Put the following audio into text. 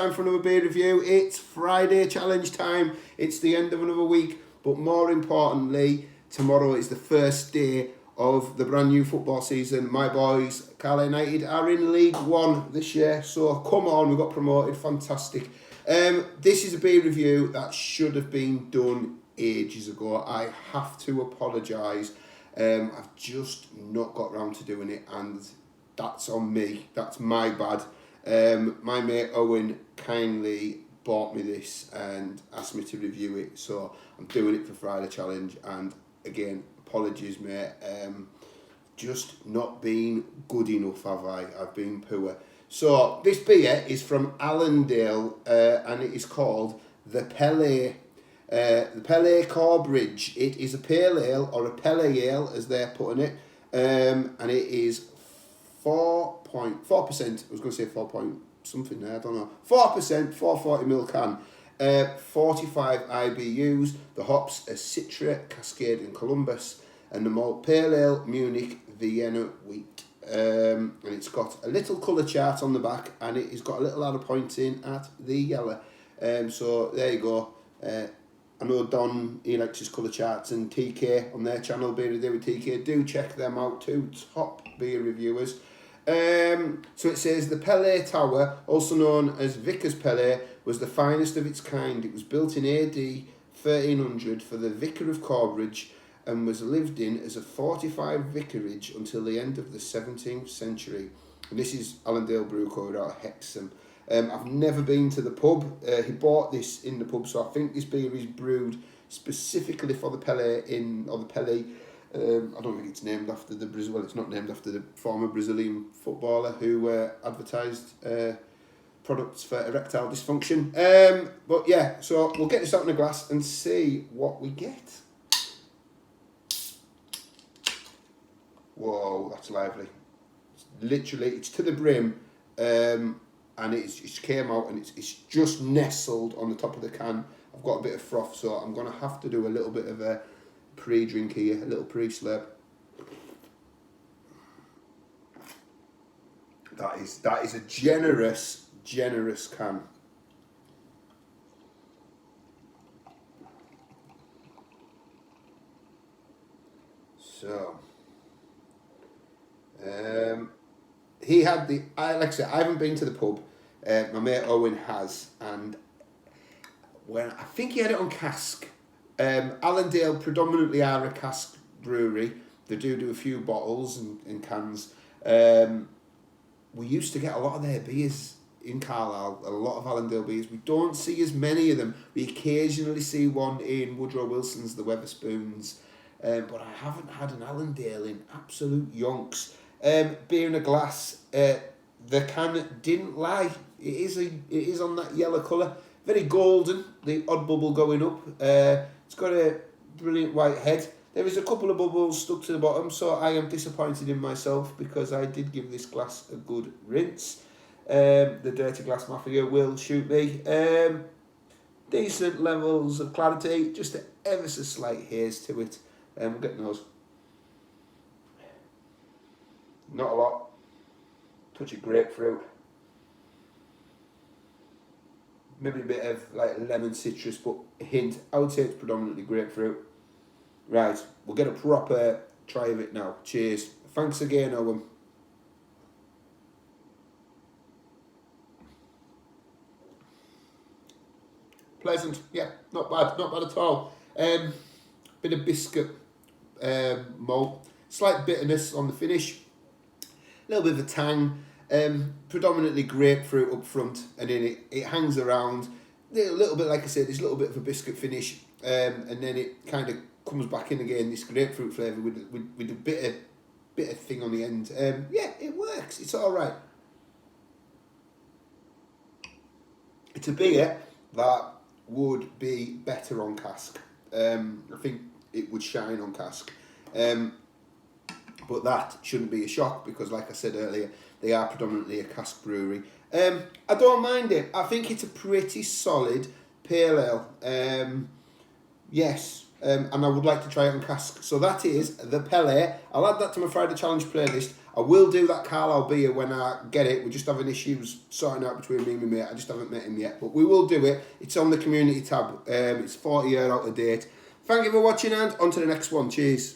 time for another beer review. It's Friday challenge time. It's the end of another week, but more importantly, tomorrow is the first day of the brand new football season. My boys, Carlisle United, are in League One this year, so come on, we got promoted, fantastic. This is a beer review that should have been done ages ago. I have to apologise. I've just not got round to doing it, and that's on me. That's my bad. My mate Owen kindly bought me this and asked me to review it, so I'm doing it for Friday challenge. And again, apologies, mate. Just not been good enough, have I? I've been poor. So this beer is from Allendale, and it is called the Pele. The Pele Corbridge. It is a pale ale, or a Pele ale as they're putting it, and it is 4.4%. I was going to say 4 point something there, I don't know. 4%, 440ml can, 45 IBUs. The hops are Citra, Cascade and Columbus, and the malt pale ale, Munich, Vienna wheat. And it's got a little colour chart on the back, and it has got a little arrow pointing at the yellow. So there you go. I know Don, he likes his colour charts, and TK on their channel, Beer Day with TK, do check them out too, top beer reviewers. So it says, the Pele Tower, also known as Vicar's Pele, was the finest of its kind. It was built in AD 1300 for the Vicar of Corbridge, and was lived in as a fortified vicarage until the end of the 17th century. And this is Allendale Brew Co. out of Hexham. I've never been to the pub. He bought this in the pub, so I think this beer is brewed specifically for the Pele the Pele. I don't think it's named after the Brazil. Well, it's not named after the former Brazilian footballer who advertised products for erectile dysfunction. But yeah, so we'll get this out in a glass and see what we get. Whoa, that's lively. It's to the brim. And it came out, and it's just nestled on the top of the can. I've got a bit of froth, so I'm going to have to do a little bit of a pre-drink here, a little pre-slurp. That is a generous can. So, he had like I said, I haven't been to the pub. My mate Owen has, and when I think he had it on cask. Allendale predominantly are a cask brewery. They do a few bottles and cans. We used to get a lot of their beers in Carlisle, a lot of Allendale beers. We don't see as many of them. We occasionally see one in Woodrow Wilson's, the Weatherspoons, but I haven't had an Allendale in absolute yonks. Beer in a glass. The can didn't lie. It is on that yellow colour. Very golden. The odd bubble going up. It's got a brilliant white head. There is a couple of bubbles stuck to the bottom, so I am disappointed in myself because I did give this glass a good rinse. The Dirty Glass Mafia will shoot me. Decent levels of clarity, just an ever so slight haze to it. We'll get those. Not a lot. Touch of grapefruit. Maybe a bit of like lemon citrus, but a hint. I would say it's predominantly grapefruit. Right, we'll get a proper try of it now. Cheers. Thanks again, Owen. Pleasant, yeah, not bad at all. Bit of biscuit malt, slight bitterness on the finish, a little bit of a tang, predominantly grapefruit up front, and then it hangs around, a little bit, like I said, there's a little bit of a biscuit finish, and then it kind of comes back in again, this grapefruit flavour with a bit of thing on the end. Yeah, it works, it's alright. It's a beer that would be better on cask. I think it would shine on cask. But that shouldn't be a shock because, like I said earlier, they are predominantly a cask brewery. I don't mind it. I think it's a pretty solid pale ale. Yes, and I would like to try it on cask. So that is the Pele. I'll add that to my Friday Challenge playlist. I will do that, Carl. I'll be here when I get it. We're just having issues sorting out between me and my mate. I just haven't met him yet. But we will do it. It's on the community tab. It's 40 years out of date. Thank you for watching, and on to the next one. Cheers.